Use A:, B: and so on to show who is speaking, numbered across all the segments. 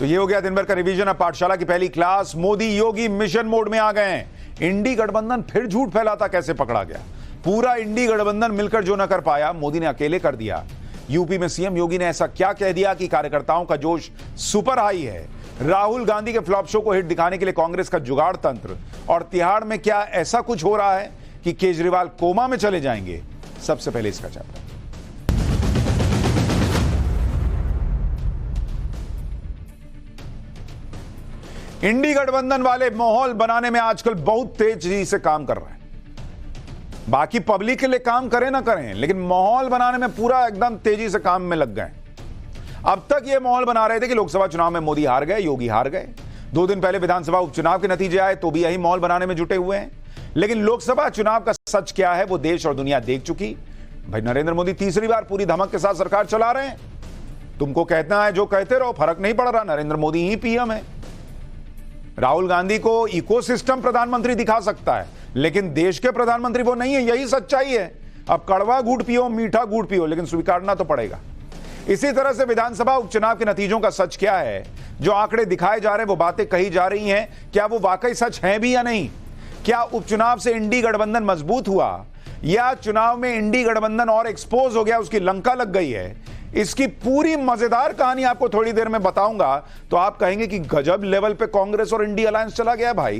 A: तो ये हो गया दिन भर का रिवीजन। अब पाठशाला की पहली class. Modi Yogi mission mode में आ गए हैं। इंडी गठबंधन फिर झूठ फैलाता कैसे पकड़ा गया। पूरा इंडी गठबंधन मिलकर जो न कर पाया, मोदी ने अकेले कर दिया। यूपी में सीएम योगी ने ऐसा क्या कह दिया कि कार्यकर्ताओं का जोश सुपर हाई है। राहुल गांधी के फ्लॉप शो को हिट दिखाने के लिए कांग्रेस का जुगाड़ तंत्र, और तिहाड़ में क्या ऐसा कुछ हो रहा है कि केजरीवाल कोमा में चले जाएंगे। सबसे पहले इसका चैप्टर। इंडी गठबंधन वाले माहौल बनाने में आजकल बहुत तेजी से काम कर रहे हैं। बाकी पब्लिक के लिए काम करें ना करें, लेकिन माहौल बनाने में पूरा एकदम तेजी से काम में लग गए। अब तक ये माहौल बना रहे थे कि लोकसभा चुनाव में मोदी हार गए, योगी हार गए। 2 दिन पहले विधानसभा उपचुनाव के नतीजे आए तो भी यही माहौल बनाने में जुटे हुए हैं। लेकिन लोकसभा चुनाव का सच क्या है वो देश और दुनिया देख चुकी। भाई नरेंद्र मोदी तीसरी बार पूरी धमक के साथ सरकार चला रहे हैं। तुमको कहना है जो कहते रहो, फर्क नहीं पड़ रहा। नरेंद्र मोदी ही पीएम है। राहुल गांधी को इकोसिस्टम प्रधानमंत्री दिखा सकता है, लेकिन देश के प्रधानमंत्री वो नहीं है। यही सच्चाई है। अब कड़वा गुड़ पियो, मीठा गुड़ पियो, लेकिन स्वीकारना तो पड़ेगा। इसी तरह से विधानसभा उपचुनाव के नतीजों का सच क्या है। जो आंकड़े दिखाए जा रहे हैं, वो बातें कही जा रही हैं, क्या वो वाकई सच हैं भी या नहीं। क्या उपचुनाव से इंडी गठबंधन मजबूत हुआ, या चुनाव में इंडी गठबंधन और एक्सपोज हो गया, उसकी लंका लग गई है। इसकी पूरी मजेदार कहानी आपको थोड़ी देर में बताऊंगा, तो आप कहेंगे कि गजब लेवल पे कांग्रेस और इंडी अलायंस चला गया। भाई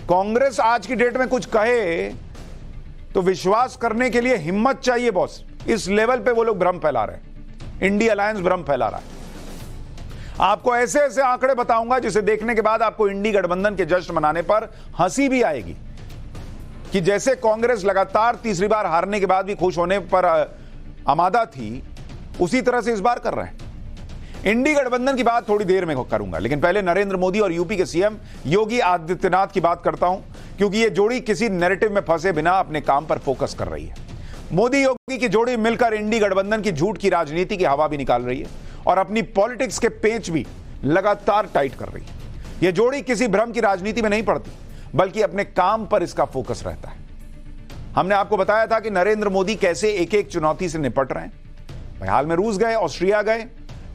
A: कांग्रेस आज की डेट में कुछ कहे तो विश्वास करने के लिए हिम्मत चाहिए बॉस। इस लेवल पे वो लोग भ्रम फैला रहे हैं। इंडी अलायंस भ्रम फैला रहा है। आपको ऐसे ऐसे आंकड़े बताऊंगा जिसे देखने के बाद आपको इंडी गठबंधन के जश्न मनाने पर हंसी भी आएगी, कि जैसे कांग्रेस लगातार तीसरी बार हारने के बाद भी खुश होने पर आमादा थी, उसी तरह से इस बार कर रहे हैं। इंडी गठबंधन की बात थोड़ी देर में करूंगा, लेकिन पहले नरेंद्र मोदी और यूपी के सीएम योगी आदित्यनाथ की बात करता हूं, क्योंकि यह जोड़ी किसी नैरेटिव में फंसे बिना अपने काम पर फोकस कर रही है। मोदी योगी की जोड़ी मिलकर इंडी गठबंधन की झूठ की राजनीति की हवा भी निकाल रही है और अपनी पॉलिटिक्स के पेंच भी लगातार टाइट कर रही है। यह जोड़ी किसी भ्रम की राजनीति में नहीं पड़ती, बल्कि अपने काम पर इसका फोकस रहता है। हमने आपको बताया था कि नरेंद्र मोदी कैसे एक एक चुनौती से निपट रहे हैं। हाल में रूस गए, ऑस्ट्रिया गए,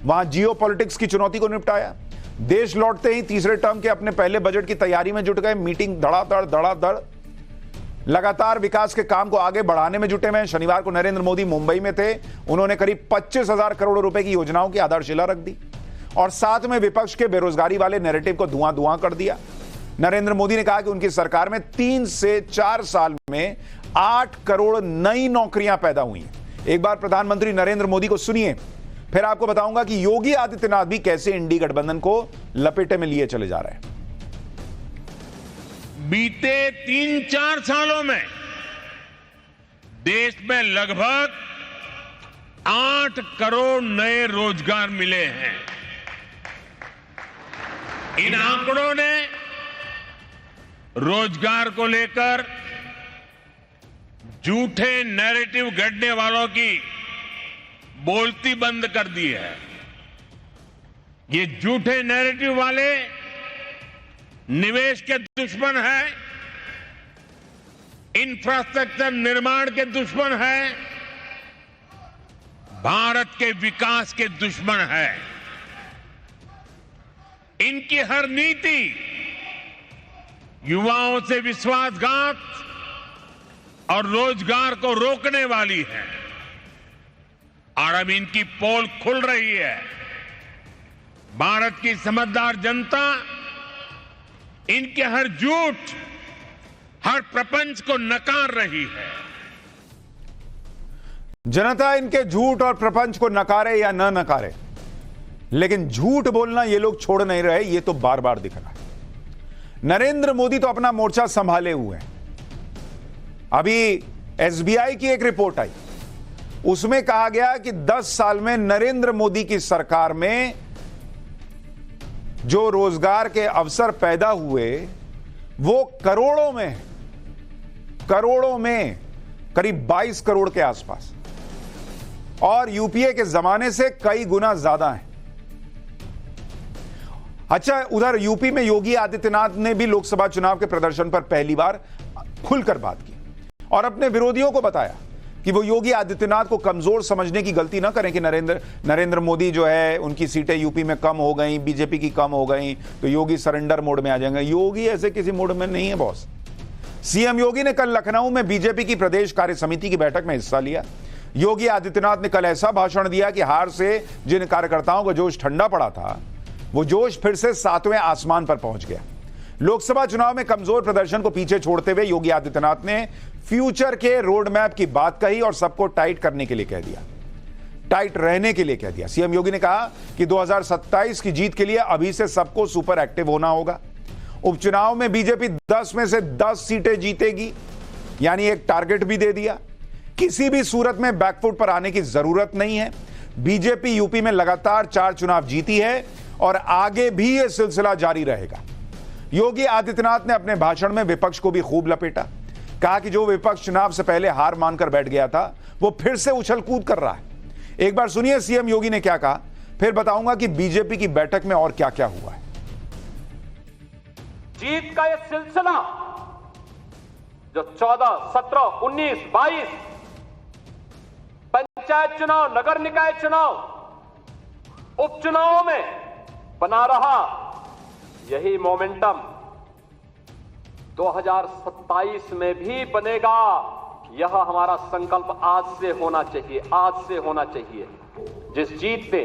A: वहां जियोपॉलिटिक्स की चुनौती को निपटाया। देश लौटते ही तीसरे टर्म के अपने पहले बजट की तैयारी में जुट गए। मीटिंग धड़ाधड़ लगातार विकास के काम को आगे बढ़ाने में जुटे हुए हैं। शनिवार को नरेंद्र मोदी मुंबई में थे। उन्होंने करीब 25,000 करोड़ रुपए की योजनाओं की आधारशिला रख दी और साथ में विपक्ष के बेरोजगारी वाले नैरेटिव को धुआं कर दिया। नरेंद्र मोदी ने कहा कि उनकी सरकार में 3 से 4 साल में 8 करोड़ नई नौकरियां पैदा हुई हैं। एक बार प्रधानमंत्री नरेंद्र मोदी को सुनिए, फिर आपको बताऊंगा कि योगी आदित्यनाथ भी कैसे इंडी गठबंधन को लपेटे में लिए चले जा रहे हैं।
B: बीते 3-4 सालों में देश में लगभग 8 करोड़ नए रोजगार मिले हैं। इन आंकड़ों ने रोजगार को लेकर झूठे नैरेटिव गढ़ने वालों की बोलती बंद कर दी है। ये झूठे नैरेटिव वाले निवेश के दुश्मन हैं, इंफ्रास्ट्रक्चर निर्माण के दुश्मन हैं, भारत के विकास के दुश्मन हैं। इनकी हर नीति युवाओं से विश्वासघात और रोजगार को रोकने वाली है, और अब इनकी पोल खुल रही है। भारत की समझदार जनता इनके हर झूठ, हर प्रपंच को नकार रही है।
A: जनता इनके झूठ और प्रपंच को नकारे या न नकारे, लेकिन झूठ बोलना ये लोग छोड़ नहीं रहे। ये तो बार बार दिख रहा है। नरेंद्र मोदी तो अपना मोर्चा संभाले हुए हैं। अभी एसबीआई की एक रिपोर्ट आई, उसमें कहा गया कि 10 साल में नरेंद्र मोदी की सरकार में जो रोजगार के अवसर पैदा हुए वो करोड़ों में करीब 22 करोड़ के आसपास, और यूपीए के जमाने से कई गुना ज्यादा है। अच्छा, उधर यूपी में योगी आदित्यनाथ ने भी लोकसभा चुनाव के प्रदर्शन पर पहली बार खुलकर बात की और अपने विरोधियों को बताया कि वो योगी आदित्यनाथ को कमजोर समझने की गलती ना करें कि नरेंद्र मोदी जो है उनकी सीटें यूपी में कम हो गई, बीजेपी की कम हो गई, तो योगी सरेंडर मोड में आ जाएंगे। योगी ऐसे किसी मोड में नहीं है बॉस। सीएम योगी ने कल लखनऊ में बीजेपी की प्रदेश कार्य समिति की बैठक में हिस्सा लिया। योगी आदित्यनाथ ने कल ऐसा भाषण दिया कि हार से जिन कार्यकर्ताओं का जोश ठंडा पड़ा था, वो जोश फिर से 7वें आसमान पर पहुंच गया। लोकसभा चुनाव में कमजोर प्रदर्शन को पीछे छोड़ते हुए योगी आदित्यनाथ ने फ्यूचर के रोड मैप की बात कही और सबको टाइट करने के लिए कह दिया, टाइट रहने के लिए कह दिया। सीएम योगी ने कहा कि 2027 की जीत के लिए अभी से सबको सुपर एक्टिव होना होगा। उपचुनाव में बीजेपी 10 में से 10 सीटें जीतेगी, यानी एक टारगेट भी दे दिया। किसी भी सूरत में बैकफुट पर आने की जरूरत नहीं है। बीजेपी यूपी में लगातार 4 चुनाव जीती है और आगे भी यह सिलसिला जारी रहेगा। योगी आदित्यनाथ ने अपने भाषण में विपक्ष को भी खूब लपेटा। कहा कि जो विपक्ष चुनाव से पहले हार मानकर बैठ गया था, वो फिर से उछल कूद कर रहा है। एक बार सुनिए सीएम योगी ने क्या कहा, फिर बताऊंगा कि बीजेपी की बैठक में और क्या क्या हुआ है।
C: जीत का यह सिलसिला जो 14, 17, 19, 22 पंचायत चुनाव, नगर निकाय चुनाव, उपचुनावों में बना रहा, यही मोमेंटम 2027 में भी बनेगा। यह हमारा संकल्प आज से होना चाहिए, आज से होना चाहिए। जिस जीत ने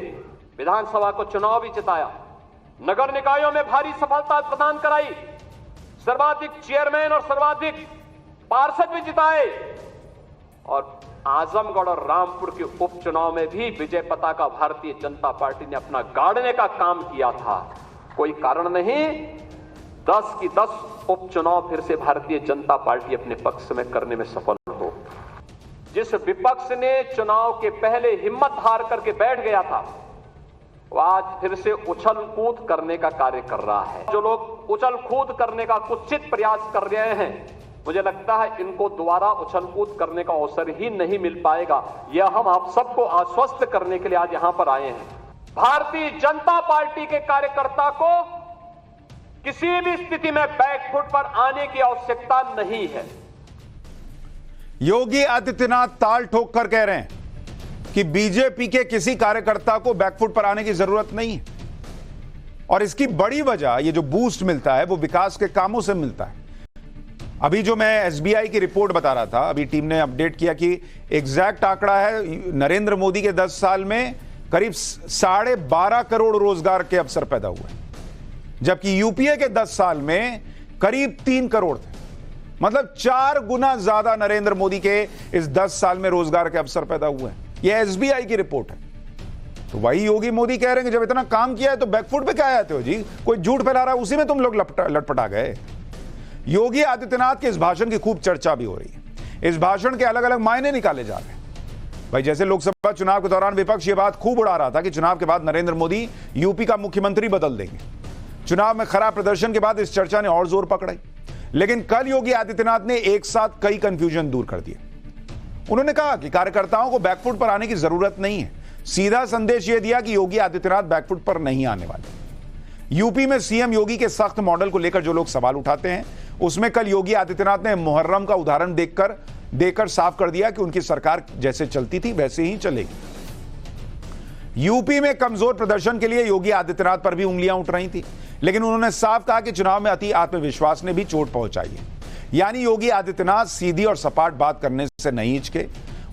C: विधानसभा को चुनाव भी जिताया, नगर निकायों में भारी सफलता प्रदान कराई, सर्वाधिक चेयरमैन और सर्वाधिक पार्षद भी जिताए, और आजमगढ़ और रामपुर के उपचुनाव में भी विजय पताका भारतीय जनता पार्टी ने अपना गाड़ने का काम किया था। कोई कारण नहीं 10 की 10 उपचुनाव फिर से भारतीय जनता पार्टी अपने पक्ष में करने में सफल हो। जिस विपक्ष ने चुनाव के पहले हिम्मत हार करके बैठ गया था, वो आज फिर से उछल कूद करने का कार्य कर रहा है। जो लोग उछल कूद करने का कुत्सित प्रयास कर रहे हैं, मुझे लगता है इनको दोबारा उछल कूद करने का अवसर ही नहीं मिल पाएगा। यह हम आप सबको आश्वस्त करने के लिए आज यहां पर आए हैं। भारतीय जनता पार्टी के कार्यकर्ता को किसी भी स्थिति में बैकफुट पर आने की आवश्यकता नहीं है।
A: योगी आदित्यनाथ ताल ठोक कर कह रहे हैं कि बीजेपी के किसी कार्यकर्ता को बैकफुट पर आने की जरूरत नहीं है, और इसकी बड़ी वजह ये जो बूस्ट मिलता है वो विकास के कामों से मिलता है। अभी जो मैं एसबीआई की रिपोर्ट बता रहा था, अभी टीम ने अपडेट किया कि एग्जैक्ट आंकड़ा है, नरेंद्र मोदी के 10 साल में करीब 12.5 करोड़ रोजगार के अवसर पैदा हुए, जबकि यूपीए के 10 साल में करीब 3 करोड़ थे। मतलब 4 गुना ज्यादा नरेंद्र मोदी के इस 10 साल में रोजगार के अवसर पैदा हुए हैं। यह एसबीआई की रिपोर्ट है। तो वही योगी मोदी कह रहे हैं कि जब इतना काम किया है तो बैकफुट पे क्या आते हो जी, कोई झूठ फैला रहा है, उसी में तुम लोग लटपटा गए। योगी आदित्यनाथ के इस भाषण की खूब चर्चा भी हो रही है। इस भाषण के अलग अलग मायने निकाले जा रहे हैं। भाई जैसे लोकसभा चुनाव के दौरान विपक्ष ये बात खूब उड़ा रहा था कि चुनाव के बाद नरेंद्र मोदी यूपी का मुख्यमंत्री बदल देंगे। चुनाव में खराब प्रदर्शन के बाद इस चर्चा ने और जोर पकड़ाई। लेकिन कल योगी आदित्यनाथ ने एक साथ कई कंफ्यूजन दूर कर दिए। उन्होंने कहा कि कार्यकर्ताओं को बैकफुट पर आने की जरूरत नहीं है। सीधा संदेश यह दिया कि योगी आदित्यनाथ बैकफुट पर नहीं आने वाले। यूपी में सीएम योगी के सख्त मॉडल को लेकर जो लोग सवाल उठाते हैं, उसमें कल योगी आदित्यनाथ ने मुहर्रम का उदाहरण देकर साफ कर दिया कि उनकी सरकार जैसे चलती थी वैसे ही चलेगी। यूपी में कमजोर प्रदर्शन के लिए योगी आदित्यनाथ पर भी उंगलियां उठ रही थी, लेकिन उन्होंने साफ कहा कि चुनाव में अति आत्मविश्वास ने भी चोट पहुंचाई है। यानी योगी आदित्यनाथ सीधी और सपाट बात करने से नहीं हिचके।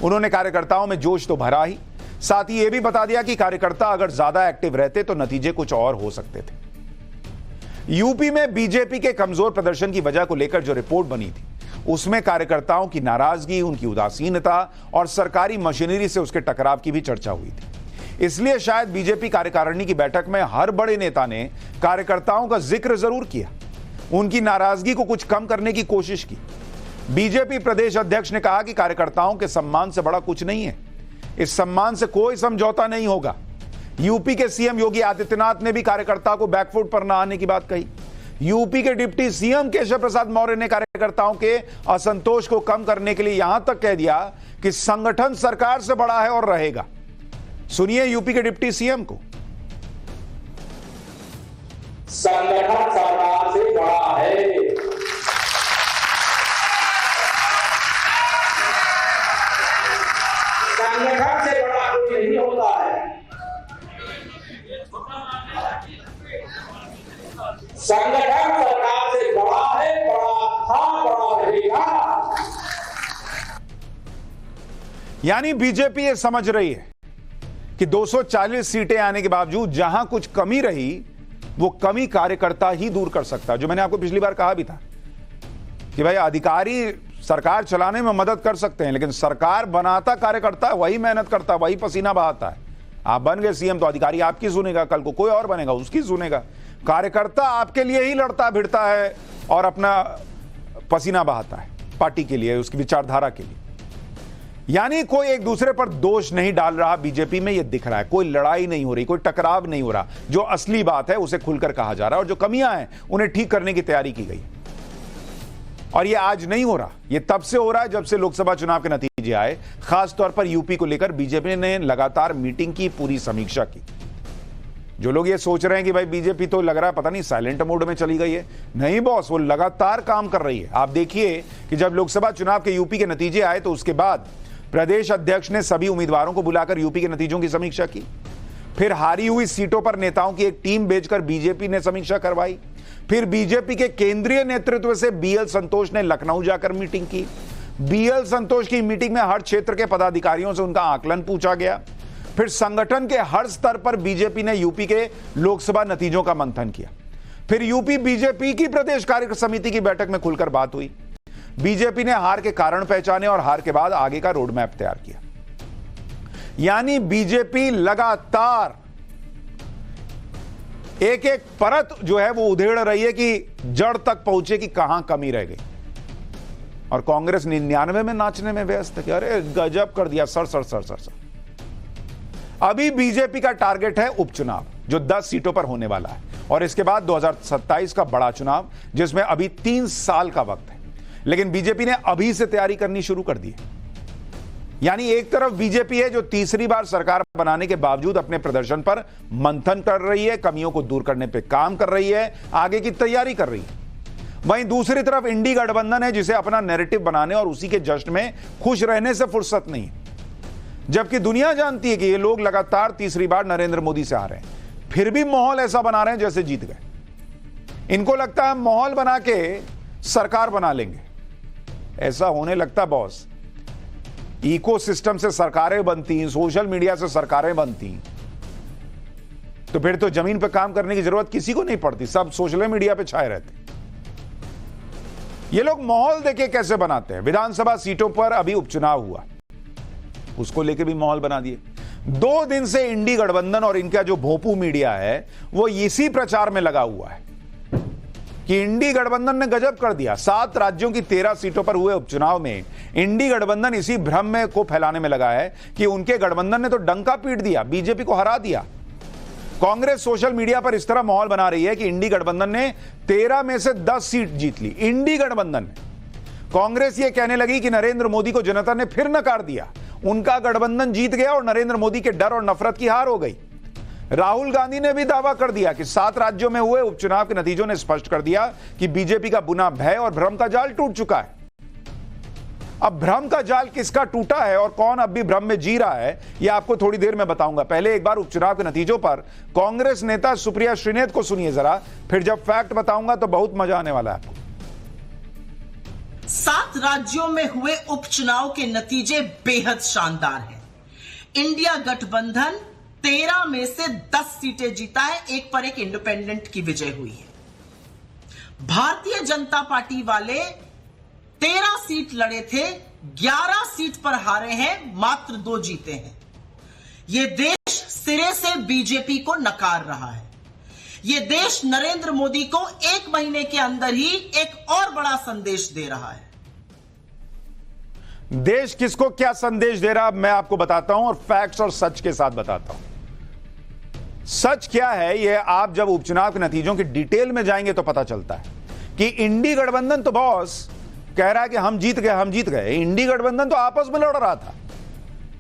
A: उन्होंने कार्यकर्ताओं में जोश तो भरा ही, साथ ही यह भी बता दिया कि कार्यकर्ता अगर ज्यादा एक्टिव रहते तो नतीजे कुछ और हो सकते थे। यूपी में बीजेपी के कमजोर प्रदर्शन की वजह को लेकर जो रिपोर्ट बनी थी, उसमें कार्यकर्ताओं की नाराजगी, उनकी उदासीनता और सरकारी मशीनरी से उसके टकराव की भी चर्चा हुई थी। इसलिए शायद बीजेपी कार्यकारिणी की बैठक में हर बड़े नेता ने कार्यकर्ताओं का जिक्र जरूर किया, उनकी नाराजगी को कुछ कम करने की कोशिश की। बीजेपी प्रदेश अध्यक्ष ने कहा कि कार्यकर्ताओं के सम्मान से बड़ा कुछ नहीं है, इस सम्मान से कोई समझौता नहीं होगा। यूपी के सीएम योगी आदित्यनाथ ने भी कार्यकर्ता को बैकफुट पर न आने की बात कही। यूपी के डिप्टी सीएम केशव प्रसाद मौर्य ने कार्यकर्ताओं के असंतोष को कम करने के लिए यहां तक कह दिया कि संगठन सरकार से बड़ा है और रहेगा। सुनिए यूपी के डिप्टी सीएम को।
D: संगठन सरकार से बड़ा है। संगठन सरकार से बड़ा है, बड़ा था, बड़ा रहेगा।
A: यानी बीजेपी ये समझ रही है कि 240 सीटें आने के बावजूद जहां कुछ कमी रही, वो कमी कार्यकर्ता ही दूर कर सकता है। जो मैंने आपको पिछली बार कहा भी था कि भाई अधिकारी सरकार चलाने में मदद कर सकते हैं, लेकिन सरकार बनाता कार्यकर्ता है, वही मेहनत करता है, वही पसीना बहाता है। आप बन गए सीएम तो अधिकारी आपकी सुनेगा, कल को कोई और बनेगा उसकी सुनेगा। कार्यकर्ता आपके लिए ही लड़ता भिड़ता है और अपना पसीना बहाता है पार्टी के लिए, उसकी विचारधारा के लिए। यानी कोई एक दूसरे पर दोष नहीं डाल रहा, बीजेपी में यह दिख रहा है। कोई लड़ाई नहीं हो रही, कोई टकराव नहीं हो रहा। जो असली बात है उसे खुलकर कहा जा रहा है और जो कमियां हैं उन्हें ठीक करने की तैयारी की गई। और यह आज नहीं हो रहा, यह तब से हो रहा है जब से लोकसभा चुनाव के नतीजे आए। खासतौर पर यूपी को लेकर बीजेपी ने लगातार मीटिंग की, पूरी समीक्षा की। जो लोग ये सोच रहे हैं कि भाई बीजेपी तो लग रहा है पता नहीं साइलेंट मोड में चली गई है, नहीं बॉस, वो लगातार काम कर रही है। आप देखिए कि जब लोकसभा चुनाव के यूपी के नतीजे आए तो उसके बाद प्रदेश अध्यक्ष ने सभी उम्मीदवारों को बुलाकर यूपी के नतीजों की समीक्षा की। फिर हारी हुई सीटों पर नेताओं की एक टीम भेजकर बीजेपी ने समीक्षा करवाई। फिर बीजेपी के केंद्रीय नेतृत्व से बीएल संतोष ने लखनऊ जाकर मीटिंग की। बीएल संतोष की मीटिंग में हर क्षेत्र के पदाधिकारियों से उनका आकलन पूछा गया। फिर संगठन के हर स्तर पर बीजेपी ने यूपी के लोकसभा नतीजों का मंथन किया। फिर यूपी बीजेपी की प्रदेश कार्य समिति की बैठक में खुलकर बात हुई। बीजेपी ने हार के कारण पहचाने और हार के बाद आगे का रोड मैप तैयार किया। यानी बीजेपी लगातार एक एक परत जो है वो उधेड़ रही है कि जड़ तक पहुंचे कि कहां कमी रह गई। और कांग्रेस 99 में नाचने में व्यस्त है कि अरे गजब कर दिया, sir sir sir sir sir. अभी बीजेपी का टारगेट है उपचुनाव जो 10 सीटों पर होने वाला है, और इसके बाद 2027 का बड़ा चुनाव जिसमें अभी 3 साल का वक्त है। लेकिन बीजेपी ने अभी से तैयारी करनी शुरू कर दी है। यानी एक तरफ बीजेपी है जो तीसरी बार सरकार बनाने के बावजूद अपने प्रदर्शन पर मंथन कर रही है, कमियों को दूर करने पे काम कर रही है, आगे की तैयारी कर रही है। वहीं दूसरी तरफ इंडी गठबंधन है जिसे अपना नैरेटिव बनाने और उसी के जश्न में खुश रहने से फुर्सत नहीं है। जबकि दुनिया जानती है कि ये लोग लगातार तीसरी बार नरेंद्र मोदी से आ रहे हैं, फिर भी माहौल ऐसा बना रहे हैं जैसे जीत गए। इनको लगता है माहौल बना के सरकार बना लेंगे। ऐसा होने लगता बॉस, इकोसिस्टम से सरकारें बनती, सोशल मीडिया से सरकारें बनती, तो फिर तो जमीन पर काम करने की जरूरत किसी को नहीं पड़ती, सब सोशल मीडिया पे छाए रहते। ये लोग माहौल देके कैसे बनाते हैं। विधानसभा सीटों पर अभी उपचुनाव हुआ, उसको लेके भी माहौल बना दिए। 2 दिन से इंडी गठबंधन और इनका जो भोंपू मीडिया है वो इसी प्रचार में लगा हुआ है कि इंडी गठबंधन ने गजब कर दिया। 7 राज्यों की 13 सीटों पर हुए उपचुनाव में इंडी गठबंधन इसी भ्रम में को फैलाने में लगा है कि उनके गठबंधन ने तो डंका पीट दिया, बीजेपी को हरा दिया। कांग्रेस सोशल मीडिया पर इस तरह माहौल बना रही है कि इंडी गठबंधन ने 13 में से 10 सीट जीत ली। इंडी गठबंधन ने, कांग्रेस ये कहने लगी कि नरेंद्र मोदी को जनता ने फिर नकार दिया, उनका गठबंधन जीत गया और नरेंद्र मोदी के डर और नफरत की हार हो गई। राहुल गांधी ने भी दावा कर दिया कि 7 राज्यों में हुए उपचुनाव के नतीजों ने स्पष्ट कर दिया कि बीजेपी का बुना भय और भ्रम का जाल टूट चुका है। अब भ्रम का जाल किसका टूटा है और कौन अब भी भ्रम में जी रहा है, यह आपको थोड़ी देर में बताऊंगा। पहले एक बार उपचुनाव के नतीजों पर कांग्रेस नेता सुप्रिया श्रीनेत को सुनिए जरा, फिर जब फैक्ट बताऊंगा तो बहुत मजा आने वाला है आपको।
E: 7 राज्यों में हुए उपचुनाव के नतीजे बेहद शानदार हैं। इंडिया गठबंधन 13 में से 10 सीटें जीता है, एक पर एक इंडिपेंडेंट की विजय हुई है। भारतीय जनता पार्टी वाले 13 सीट लड़े थे, 11 सीट पर हारे हैं, मात्र 2 जीते हैं। यह देश सिरे से बीजेपी को नकार रहा है। यह देश नरेंद्र मोदी को 1 महीने के अंदर ही एक और बड़ा संदेश दे रहा है।
A: देश किसको क्या संदेश दे रहा है मैं आपको बताता हूं और फैक्ट्स और सच के साथ बताता हूं। सच क्या है यह आप जब उपचुनाव के नतीजों की डिटेल में जाएंगे तो पता चलता है कि इंडी गठबंधन तो बॉस कह रहा है कि हम जीत गए, हम जीत गए। इंडी गठबंधन तो आपस में लड़ रहा था।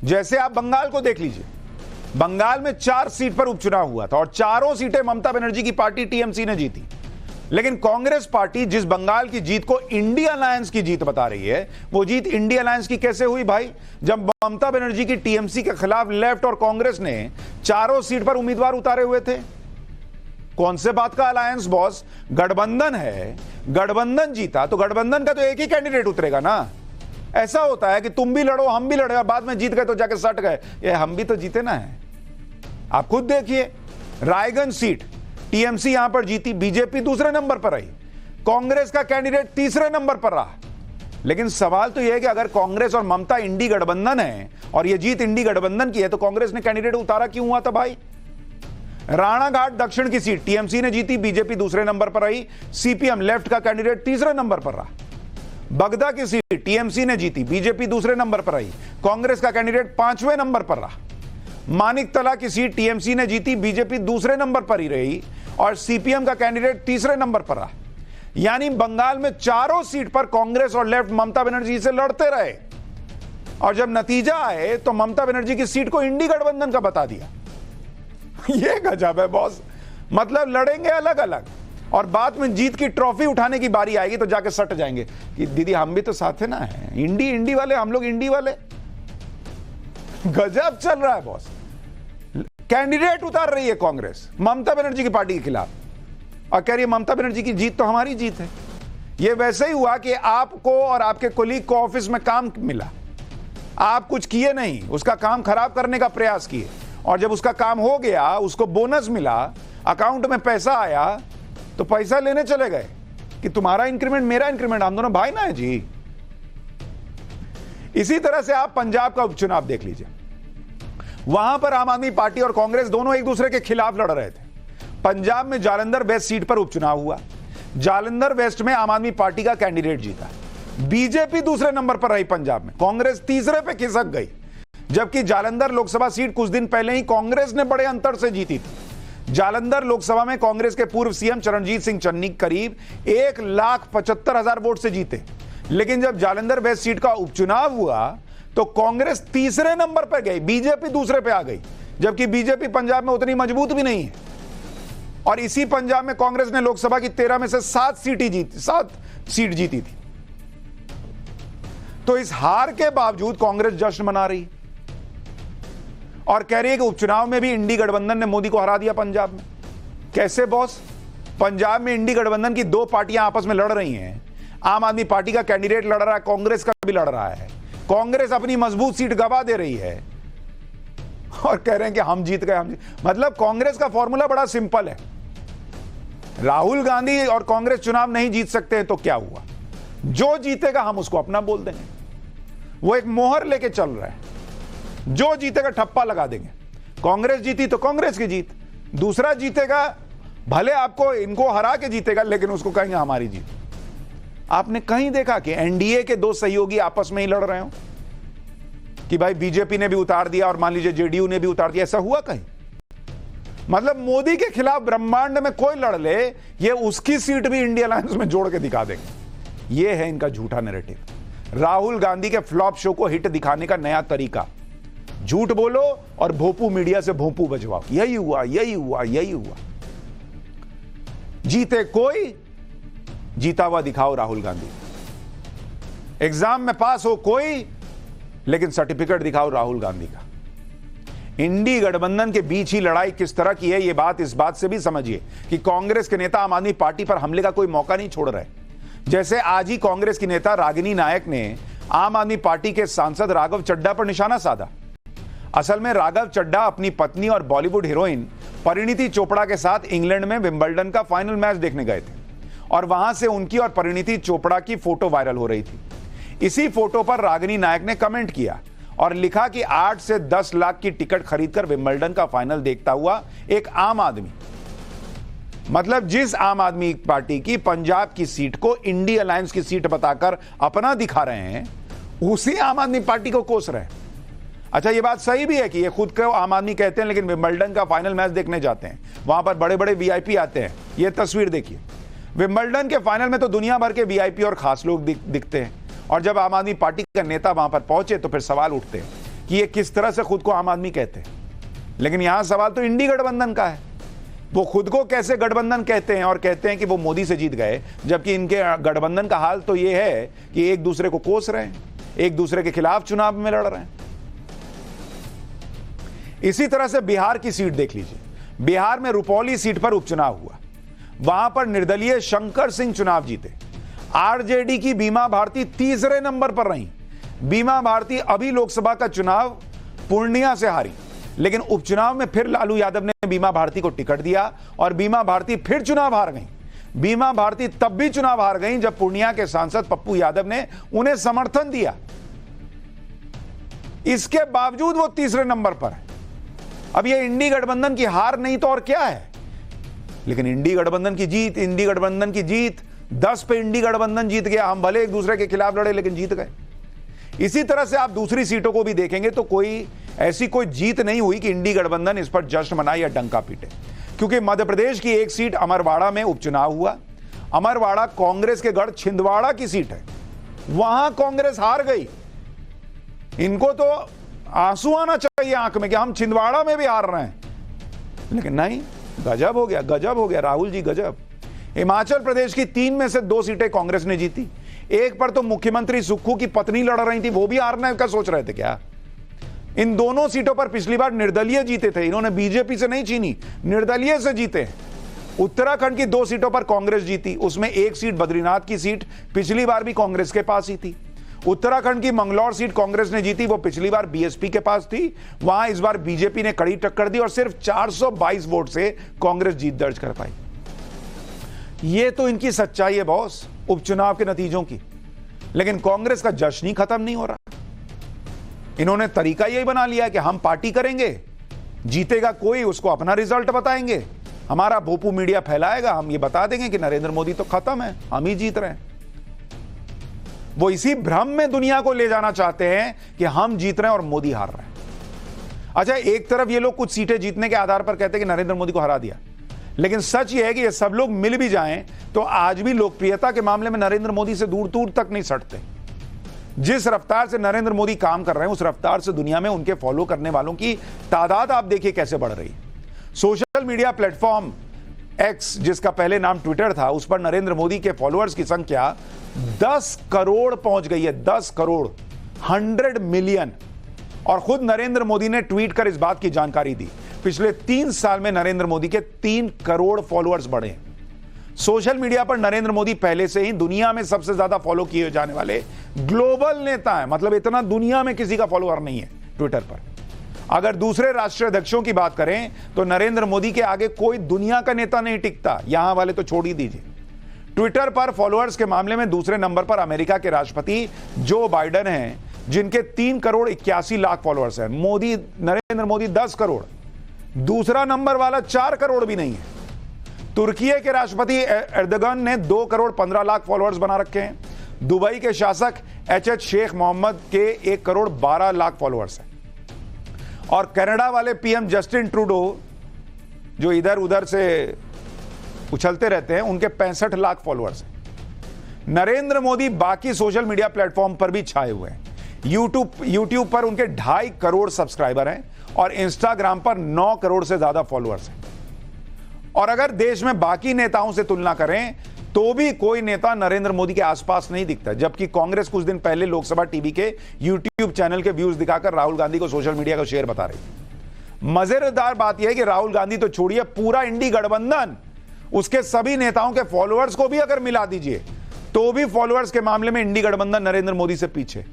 A: जैसे आप बंगाल को देख लीजिए, बंगाल में 4 सीट पर उपचुनाव हुआ था और चारों सीटें ममता बनर्जी की पार्टी टीएमसी ने जीती। लेकिन कांग्रेस पार्टी जिस बंगाल की जीत को इंडिया अलायंस की जीत बता रही है, वो जीत इंडिया अलायंस की कैसे हुई भाई? जब ममता बनर्जी की टीएमसी के खिलाफ लेफ्ट और कांग्रेस ने चारों सीट पर उम्मीदवार उतारे हुए थे। कौन से बात का अलायंस बॉस? गठबंधन है, गठबंधन जीता तो गठबंधन का तो एक ही कैंडिडेट उतरेगा ना। ऐसा होता है कि तुम भी लड़ो हम भी लड़े और बाद में जीत गए तो जाके सट गए, ये हम भी तो जीते ना है। आप खुद देखिए, रायगंज सीट टीएमसी यहां पर जीती, बीजेपी दूसरे नंबर पर आई, कांग्रेस का कैंडिडेट तीसरे नंबर पर रहा। लेकिन सवाल तो यह है कि अगर कांग्रेस और ममता इंडी गठबंधन है और यह जीत इंडी गठबंधन की है तो कांग्रेस ने कैंडिडेट उतारा क्यों हुआ था भाई? राणाघाट दक्षिण की सीट टीएमसी ने जीती, बीजेपी दूसरे नंबर पर आई, सीपीएम लेफ्ट का कैंडिडेट तीसरे नंबर पर रहा। बगदा की सीट टीएमसी ने जीती, बीजेपी दूसरे नंबर पर आई, कांग्रेस का कैंडिडेट पांचवें नंबर पर रहा। मानिकतला की सीट टीएमसी ने जीती, बीजेपी दूसरे नंबर पर ही रही और सीपीएम का कैंडिडेट तीसरे नंबर पर रहा। यानी बंगाल में चारों सीट पर कांग्रेस और लेफ्ट ममता बनर्जी से लड़ते रहे और जब नतीजा आए तो ममता बनर्जी की सीट को इंडी गठबंधन का बता दिया। यह गजब है बॉस, मतलब लड़ेंगे अलग अलग और बाद में जीत की ट्रॉफी उठाने की बारी आएगी तो जाके सट जाएंगे कि दीदी हम भी तो साथ है ना, है इंडी वाले, हम लोग इंडी वाले। गजब चल रहा है बॉस। कैंडिडेट उतार रही है कांग्रेस ममता बनर्जी की पार्टी के खिलाफ और कह रही है ममता बनर्जी की जीत तो हमारी जीत है। यह वैसे ही हुआ कि आपको और आपके कोलीग को ऑफिस में काम मिला, आप कुछ किए नहीं, उसका काम खराब करने का प्रयास किए और जब उसका काम हो गया, उसको बोनस मिला, अकाउंट में पैसा आया तो पैसा लेने चले गए कि तुम्हारा इंक्रीमेंट मेरा इंक्रीमेंट, हम दोनों भाई ना है जी। इसी तरह से आप पंजाब का उपचुनाव देख लीजिए, वहां पर आम आदमी पार्टी और कांग्रेस दोनों एक दूसरे के खिलाफ लड़ रहे थे। पंजाब में जालंधर वेस्ट सीट पर उपचुनाव हुआ, जालंधर वेस्ट में आम आदमी पार्टी का कैंडिडेट जीता, बीजेपी दूसरे नंबर पर रही पंजाब में, कांग्रेस तीसरे पे खिसक गई, जबकि जालंधर लोकसभा सीट कुछ दिन पहले ही कांग्रेस ने बड़े अंतर से जीती थी। जालंधर लोकसभा में कांग्रेस के पूर्व सीएम चरणजीत सिंह चन्नी करीब 1,75,000 वोट से जीते, लेकिन जब जालंधर वेस्ट सीट का उपचुनाव हुआ तो कांग्रेस तीसरे नंबर पर गई, बीजेपी दूसरे पे आ गई, जबकि बीजेपी पंजाब में उतनी मजबूत भी नहीं है। और इसी पंजाब में कांग्रेस ने लोकसभा की 13 में से 7 सीट जीती थी। तो इस हार के बावजूद कांग्रेस जश्न मना रही और कह रही है कि उपचुनाव में भी इंडी गठबंधन ने मोदी को हरा दिया पंजाब में। कैसे बॉस? पंजाब में इंडी गठबंधन की 2 पार्टियां आपस में लड़ रही हैं, आम आदमी पार्टी का कैंडिडेट लड़ रहा है, कांग्रेस का भी लड़ रहा है, कांग्रेस अपनी मजबूत सीट गवा दे रही है और कह रहे हैं कि हम जीत गए, मतलब कांग्रेस का फॉर्मूला बड़ा सिंपल है, राहुल गांधी और कांग्रेस चुनाव नहीं जीत सकते हैं तो क्या हुआ, जो जीतेगा हम उसको अपना बोल देंगे। वो एक मोहर लेके चल रहा है, जो जीतेगा ठप्पा लगा देंगे। कांग्रेस जीती तो कांग्रेस की जीत, दूसरा जीतेगा भले आपको इनको हरा के जीतेगा लेकिन उसको कहेंगे हमारी जीत। आपने कहीं देखा कि एनडीए के 2 सहयोगी आपस में ही लड़ रहे हो कि भाई बीजेपी ने भी उतार दिया और मान लीजिए जेडीयू ने भी उतार दिया? ऐसा हुआ कहीं? मतलब मोदी के खिलाफ ब्रह्मांड में कोई लड़ ले, ये उसकी सीट भी इंडिया अलायंस में जोड़ के दिखा देंगे। ये है इनका झूठा नैरेटिव, राहुल गांधी के फ्लॉप शो को हिट दिखाने का नया तरीका। झूठ बोलो और भोपू मीडिया से भोपू बजवाओ, यही हुआ, यही हुआ, यही हुआ। जीते कोई, जीता हुआ दिखाओ राहुल गांधी। एग्जाम में पास हो कोई, लेकिन सर्टिफिकेट दिखाओ राहुल गांधी का। इंडी गठबंधन के बीच ही लड़ाई किस तरह की है, यह बात इस बात से भी समझिए कि कांग्रेस के नेता आम आदमी पार्टी पर हमले का कोई मौका नहीं छोड़ रहे। जैसे आज ही कांग्रेस की नेता रागिनी नायक ने आम आदमी पार्टी के सांसद राघव चड्ढा पर निशाना साधा। असल में राघव चड्ढा अपनी पत्नी और बॉलीवुड हीरोइन परिणीति चोपड़ा के साथ इंग्लैंड में विंबलडन का फाइनल मैच देखने गए थे और वहां से उनकी और परिणीति चोपड़ा की फोटो वायरल हो रही थी। इसी फोटो पर रागिनी नायक ने कमेंट किया और लिखा कि 8 से 10 लाख की टिकट खरीदकर विंबलडन का फाइनल देखता हुआ एक आम आदमी, मतलब जिस आम आदमी पार्टी की पंजाब की सीट को इंडी अलायंस की सीट बताकर अपना दिखा रहे हैं, उसी आम आदमी पार्टी को कोस रहे हैं। अच्छा, ये बात सही भी है कि ये खुद को आम आदमी कहते हैं लेकिन विंबलडन का फाइनल मैच देखने जाते हैं, वहां पर बड़े बड़े वीआईपी आते हैं। ये तस्वीर देखिए, विंबलडन के फाइनल में तो दुनिया भर के वीआईपी और खास लोग दिखते हैं और जब आम आदमी पार्टी का नेता वहां पर पहुंचे तो फिर सवाल उठते हैं कि ये किस तरह से खुद को आम आदमी कहते हैं। लेकिन यहां सवाल तो इंडी गठबंधन का है, वो खुद को कैसे गठबंधन कहते हैं और कहते हैं कि वो मोदी से जीत गए, जबकि इनके गठबंधन का हाल तो ये है कि एक दूसरे को कोस रहे हैं, एक दूसरे के खिलाफ चुनाव में लड़ रहे हैं। इसी तरह से बिहार की सीट देख लीजिए, बिहार में रुपौली सीट पर उपचुनाव हुआ, वहां पर निर्दलीय शंकर सिंह चुनाव जीते। आरजेडी की बीमा भारती तीसरे नंबर पर रही। बीमा भारती अभी लोकसभा का चुनाव पूर्णिया से हारी, लेकिन उपचुनाव में फिर लालू यादव ने बीमा भारती को टिकट दिया और बीमा भारती फिर चुनाव हार गई। बीमा भारती तब भी चुनाव हार गई जब पूर्णिया के सांसद पप्पू यादव ने उन्हें समर्थन दिया। इसके बावजूद वो तीसरे नंबर पर है। अब ये इंडी गठबंधन की हार नहीं तो और क्या है, लेकिन इंडी गठबंधन की जीत, इंडी गठबंधन की जीत, 10 पे इंडी गठबंधन जीत गया। हम भले एक दूसरे के खिलाफ लड़े लेकिन जीत गए। इसी तरह से आप दूसरी सीटों को भी देखेंगे तो ऐसी कोई जीत नहीं हुई कि इंडी गठबंधन इस पर जश्न मनाए या डंका पीटे, क्योंकि मध्य प्रदेश की एक सीट अमरवाड़ा में उपचुनाव हुआ। अमरवाड़ा कांग्रेस के गढ़ छिंदवाड़ा की सीट है, वहां कांग्रेस हार गई। इनको तो आंसू आना चाहिए आंख में कि हम छिंदवाड़ा में भी हार रहे हैं, लेकिन नहीं, गजब हो गया, गजब हो गया राहुल जी, गजब। हिमाचल प्रदेश की 3 में से 2 सीटें कांग्रेस ने जीती। एक पर तो मुख्यमंत्री सुक्खू की पत्नी लड़ रही थी, वो भी हारने का सोच रहे थे क्या? इन दोनों सीटों पर पिछली बार निर्दलीय जीते थे, इन्होंने बीजेपी से नहीं छीनी, निर्दलीय से जीते। उत्तराखंड की 2 सीटों पर कांग्रेस जीती, उसमें एक सीट बद्रीनाथ की सीट पिछली बार भी कांग्रेस के पास ही थी। उत्तराखंड की मंगलौर सीट कांग्रेस ने जीती, वो पिछली बार बीएसपी के पास थी, वहां इस बार बीजेपी ने कड़ी टक्कर दी और सिर्फ 422 वोट से कांग्रेस जीत दर्ज कर पाई। ये तो इनकी सच्चाई है बॉस, उपचुनाव के नतीजों की। लेकिन कांग्रेस का जश्न ही खत्म नहीं हो रहा। इन्होंने तरीका यही बना लिया है कि हम पार्टी करेंगे, जीतेगा कोई उसको अपना रिजल्ट बताएंगे, हमारा भोपू मीडिया फैलाएगा, हम ये बता देंगे कि नरेंद्र मोदी तो खत्म है, हम ही जीत रहे हैं। वो इसी भ्रम में दुनिया को ले जाना चाहते हैं कि हम जीत रहे हैं और मोदी हार रहे हैं। अच्छा, एक तरफ ये लोग कुछ सीटें जीतने के आधार पर कहते हैं कि नरेंद्र मोदी को हरा दिया, लेकिन सच ये है कि ये सब लोग मिल भी जाएं तो आज भी लोकप्रियता के मामले में नरेंद्र मोदी से दूर दूर तक नहीं सटते। जिस रफ्तार से नरेंद्र मोदी काम कर रहे हैं, उस रफ्तार से दुनिया में उनके फॉलो करने वालों की तादाद आप देखिए कैसे बढ़ रही है। सोशल मीडिया प्लेटफॉर्म एक्स, जिसका पहले नाम ट्विटर था, उस पर नरेंद्र मोदी के फॉलोअर्स की संख्या 10 करोड़ पहुंच गई है। 10 करोड़, 100 मिलियन। और खुद नरेंद्र मोदी ने ट्वीट कर इस बात की जानकारी दी। पिछले 3 साल में नरेंद्र मोदी के 3 करोड़ फॉलोअर्स बढ़े। सोशल मीडिया पर नरेंद्र मोदी पहले से ही दुनिया में सबसे ज्यादा फॉलो किए जाने वाले ग्लोबल नेता हैं। मतलब इतना दुनिया में किसी का फॉलोअर नहीं है ट्विटर पर। अगर दूसरे राष्ट्रीय अध्यक्षों की बात करें तो नरेंद्र मोदी के आगे कोई दुनिया का नेता नहीं टिकता, यहां वाले तो छोड़ ही दीजिए। ट्विटर पर फॉलोअर्स के मामले में दूसरे नंबर पर अमेरिका के राष्ट्रपति जो बाइडेन हैं, जिनके 3 करोड़ 81 लाख फॉलोअर्स हैं। नरेंद्र मोदी 10 करोड़, दूसरा नंबर वाला 4 करोड़ भी नहीं है। तुर्की के राष्ट्रपति एर्दोगन ने 2 करोड़ 15 लाख फॉलोअर्स बना रखे हैं। दुबई के शासक एच शेख मोहम्मद के 1 करोड़ 12 लाख फॉलोअर्स हैं। और कनाडा वाले पीएम जस्टिन ट्रूडो, जो इधर उधर से उछलते रहते हैं, उनके 65 लाख फॉलोअर्स हैं। नरेंद्र मोदी बाकी सोशल मीडिया प्लेटफॉर्म पर भी छाए हुए हैं। यूट्यूब पर उनके 2.5 करोड़ सब्सक्राइबर हैं और इंस्टाग्राम पर 9 करोड़ से ज्यादा फॉलोअर्स हैं। और अगर देश में बाकी नेताओं से तुलना करें तो भी कोई नेता नरेंद्र मोदी के आसपास नहीं दिखता। जबकि कांग्रेस कुछ दिन पहले लोकसभा टीवी के यूट्यूब चैनल के व्यूज दिखाकर राहुल गांधी को सोशल मीडिया का शेयर बता रही। मजेदार बात यह है कि राहुल गांधी तो छोड़िए, पूरा इंडी गठबंधन, उसके सभी नेताओं के फॉलोअर्स को भी अगर मिला दीजिए तो भी फॉलोअर्स के मामले में इंडी गठबंधन नरेंद्र मोदी से पीछे।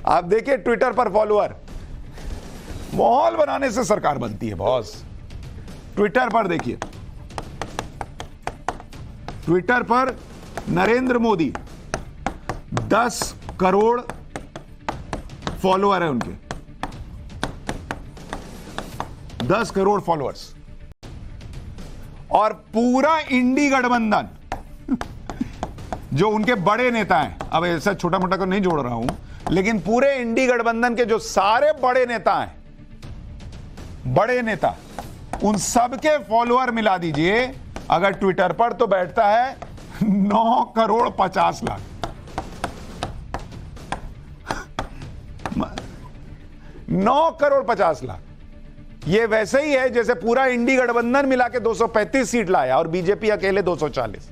A: आप देखिए ट्विटर पर फॉलोअर, माहौल बनाने से सरकार बनती है बॉस। ट्विटर पर देखिए, ट्विटर पर नरेंद्र मोदी 10 करोड़ फॉलोअर है उनके, 10 करोड़ फॉलोअर्स। और पूरा इंडी गठबंधन जो उनके बड़े नेता हैं, अब ऐसा छोटा मोटा को नहीं जोड़ रहा हूं, लेकिन पूरे इंडी गठबंधन के जो सारे बड़े नेता हैं, बड़े नेता, उन सबके फॉलोअर मिला दीजिए अगर ट्विटर पर, तो बैठता है 9 करोड़ 50 लाख। 9 करोड़ 50 लाख। ये वैसे ही है जैसे पूरा इंडी गठबंधन मिला के 235 सीट लाया और बीजेपी अकेले 240।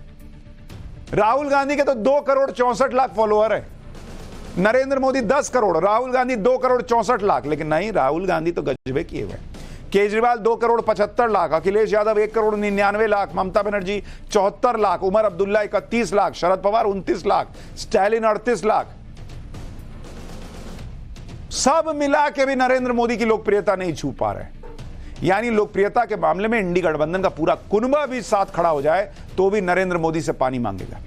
A: राहुल गांधी के तो 2 करोड़ 64 लाख फॉलोअर है। नरेंद्र मोदी 10 करोड़, राहुल गांधी 2 करोड़ 64 लाख। लेकिन नहीं, राहुल गांधी तो गजबे किए हुए। केजरीवाल 2,75,00,000, अखिलेश यादव 1,99,00,000, ममता बनर्जी 74 लाख, उमर अब्दुल्ला 31 लाख, शरद पवार 29 लाख, स्टैलिन 38 लाख। सब मिला के भी नरेंद्र मोदी की लोकप्रियता नहीं छू पा रहे। यानी लोकप्रियता के मामले में इंडी गठबंधन का पूरा कुनबा भी साथ खड़ा हो जाए तो भी नरेंद्र मोदी से पानी मांगेगा।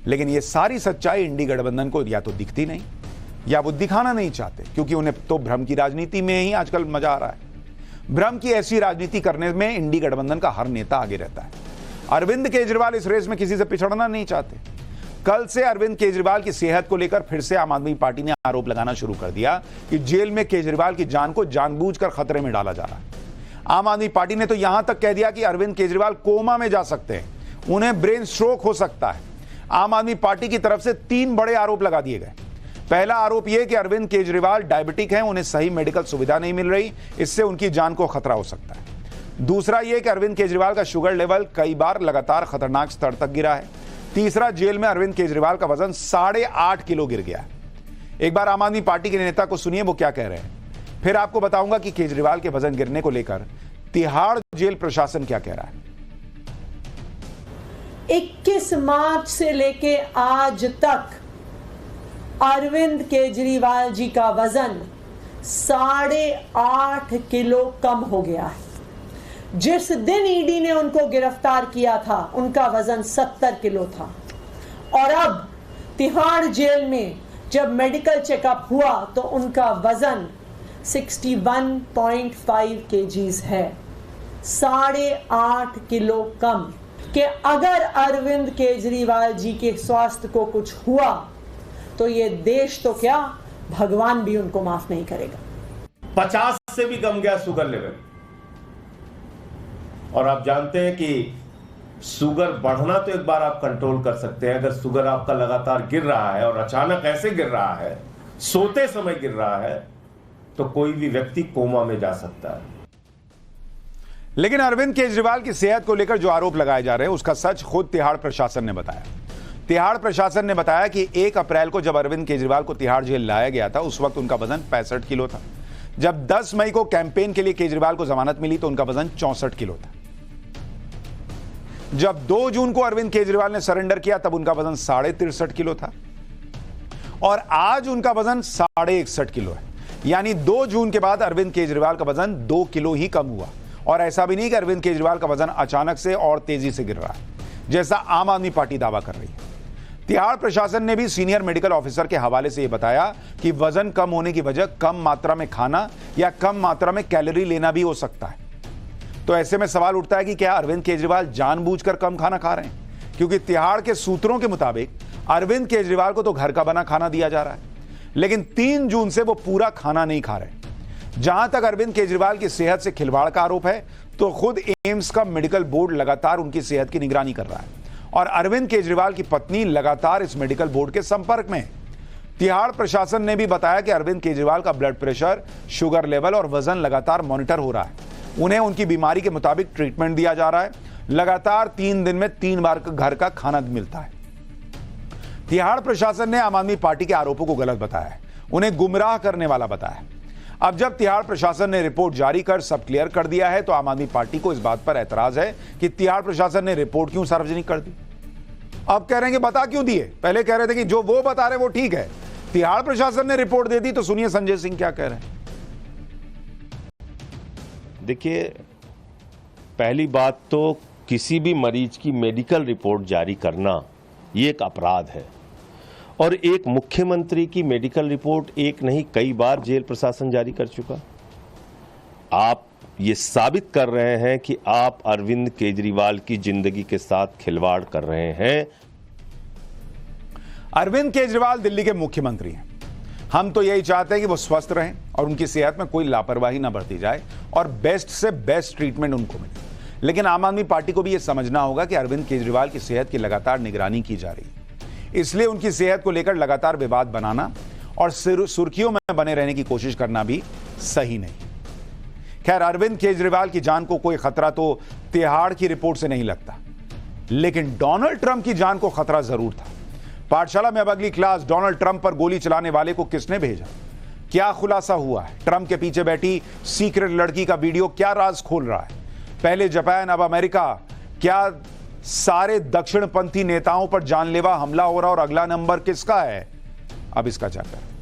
A: लेकिन यह सारी सच्चाई इंडी गठबंधन को या तो दिखती नहीं या वो दिखाना नहीं चाहते, क्योंकि उन्हें तो भ्रम की राजनीति में ही आजकल मजा आ रहा है। भ्रम की ऐसी राजनीति करने में इंडी गठबंधन का हर नेता आगे रहता है। अरविंद केजरीवाल इस रेस में किसी से पिछड़ना नहीं चाहते। कल से अरविंद केजरीवाल की सेहत को लेकर फिर से आम आदमी पार्टी ने आरोप लगाना शुरू कर दिया कि जेल में केजरीवाल की जान को जानबूझकर खतरे में डाला जा रहा है। आम आदमी पार्टी ने तो यहां तक कह दिया कि अरविंद केजरीवाल कोमा में जा सकते हैं, उन्हें ब्रेन स्ट्रोक हो सकता है। आम आदमी पार्टी की तरफ से 3 बड़े आरोप लगा दिए गए। पहला आरोप यह कि अरविंद केजरीवाल डायबिटिक हैं, उन्हें सही मेडिकल सुविधा नहीं मिल रही, इससे उनकी जान को खतरा हो सकता है। दूसरा यह कि अरविंद केजरीवाल का शुगर लेवल कई बार लगातार खतरनाक स्तर तक गिरा है। तीसरा, जेल में अरविंद केजरीवाल का वजन 8.5 किलो गिर गया। एक बार आम आदमी पार्टी के नेता को सुनिए वो क्या कह रहे हैं, फिर आपको बताऊंगा कि केजरीवाल के वजन गिरने को लेकर तिहाड़ जेल प्रशासन क्या कह रहा है।
F: 21 मार्च से लेके आज तक अरविंद केजरीवाल जी का वजन 8.5 किलो कम हो गया है। जिस दिन ईडी ने उनको गिरफ्तार किया था उनका वजन 70 किलो था, और अब तिहाड़ जेल में जब मेडिकल चेकअप हुआ तो उनका वजन 61.5 केजीज है, 8.5 किलो कम। कि अगर अरविंद केजरीवाल जी के स्वास्थ्य को कुछ हुआ तो ये देश तो क्या, भगवान भी उनको माफ नहीं करेगा।
G: 50 से भी कम गया शुगर लेवल, और आप जानते हैं कि शुगर बढ़ना तो एक बार आप कंट्रोल कर सकते हैं। अगर शुगर आपका लगातार गिर रहा है और अचानक ऐसे गिर रहा है, सोते समय गिर रहा है, तो कोई भी व्यक्ति कोमा में जा सकता है।
A: लेकिन अरविंद केजरीवाल की सेहत को लेकर जो आरोप लगाए जा रहे हैं उसका सच खुद तिहाड़ प्रशासन ने बताया। तिहाड़ प्रशासन ने बताया कि 1 अप्रैल को जब अरविंद केजरीवाल को तिहाड़ जेल लाया गया था उस वक्त उनका वजन 65 किलो था। जब 10 मई को कैंपेन के लिए केजरीवाल को जमानत मिली तो उनका वजन 64 किलो था। जब 2 जून को अरविंद केजरीवाल ने सरेंडर किया तब उनका वजन 63.5 किलो था, और आज उनका वजन 61.5 किलो है। यानी 2 जून के बाद अरविंद केजरीवाल का वजन 2 किलो ही कम हुआ। और ऐसा भी नहीं कि अरविंद केजरीवाल का वजन अचानक से और तेजी से गिर रहा है, जैसा आम आदमी पार्टी दावा कर रही है। तिहाड़ प्रशासन ने भी सीनियर मेडिकल ऑफिसर के हवाले से यह बताया कि वजन कम होने की वजह कम मात्रा में खाना या कम मात्रा में कैलोरी लेना भी हो सकता है। तो ऐसे में सवाल उठता है कि क्या अरविंद केजरीवाल जानबूझकर कम खाना खा रहे हैं? क्योंकि तिहाड़ के सूत्रों के मुताबिक अरविंद केजरीवाल को तो घर का बना खाना दिया जा रहा है, लेकिन 3 जून से वो पूरा खाना नहीं खा रहे। जहां तक अरविंद केजरीवाल की सेहत से खिलवाड़ का आरोप है तो खुद एम्स का मेडिकल बोर्ड लगातार उनकी सेहत की निगरानी कर रहा है, और अरविंद केजरीवाल की पत्नी लगातार इस मेडिकल बोर्ड के संपर्क में है। तिहाड़ प्रशासन ने भी बताया कि अरविंद केजरीवाल का ब्लड प्रेशर, शुगर लेवल और वजन लगातार मॉनिटर हो रहा है। उन्हें उनकी बीमारी के मुताबिक ट्रीटमेंट दिया जा रहा है। लगातार 3 दिन में 3 बार घर का खाना मिलता है। तिहाड़ प्रशासन ने आम आदमी पार्टी के आरोपों को गलत बताया है, उन्हें गुमराह करने वाला बताया है। अब जब तिहाड़ प्रशासन ने रिपोर्ट जारी कर सब क्लियर कर दिया है तो आम आदमी पार्टी को इस बात पर ऐतराज है कि तिहाड़ प्रशासन ने रिपोर्ट क्यों सार्वजनिक कर दी। अब कह रहे हैं कि बता क्यों दिए, पहले कह रहे थे कि जो वो बता रहे वो ठीक है, तिहाड़ प्रशासन ने रिपोर्ट दे दी। तो सुनिए संजय सिंह क्या कह रहे हैं।
G: देखिए, पहली बात तो किसी भी मरीज की मेडिकल रिपोर्ट जारी करना ये एक अपराध है, और एक मुख्यमंत्री की मेडिकल रिपोर्ट एक नहीं कई बार जेल प्रशासन जारी कर चुका। आप ये साबित कर रहे हैं कि आप अरविंद केजरीवाल की जिंदगी के साथ खिलवाड़ कर रहे हैं।
A: अरविंद केजरीवाल दिल्ली के मुख्यमंत्री हैं। हम तो यही चाहते हैं कि वो स्वस्थ रहें और उनकी सेहत में कोई लापरवाही ना बरती जाए और बेस्ट से बेस्ट ट्रीटमेंट उनको मिले। लेकिन आम आदमी पार्टी को भी यह समझना होगा कि अरविंद केजरीवाल की सेहत की लगातार निगरानी की जा रही है, इसलिए उनकी सेहत को लेकर लगातार विवाद बनाना और सुर्खियों में बने रहने की कोशिश करना भी सही नहीं। खैर, अरविंद केजरीवाल की जान को कोई खतरा तो तिहाड़ की रिपोर्ट से नहीं लगता, लेकिन डोनाल्ड ट्रंप की जान को खतरा जरूर था। पाठशाला में अब अगली क्लास, डोनाल्ड ट्रंप पर गोली चलाने वाले को किसने भेजा? क्या खुलासा हुआ है? ट्रंप के पीछे बैठी सीक्रेट लड़की का वीडियो क्या राज खोल रहा है? पहले जापान, अब अमेरिका, क्या सारे दक्षिणपंथी नेताओं पर जानलेवा हमला हो रहा और अगला नंबर किसका है? अब इसका चैप्टर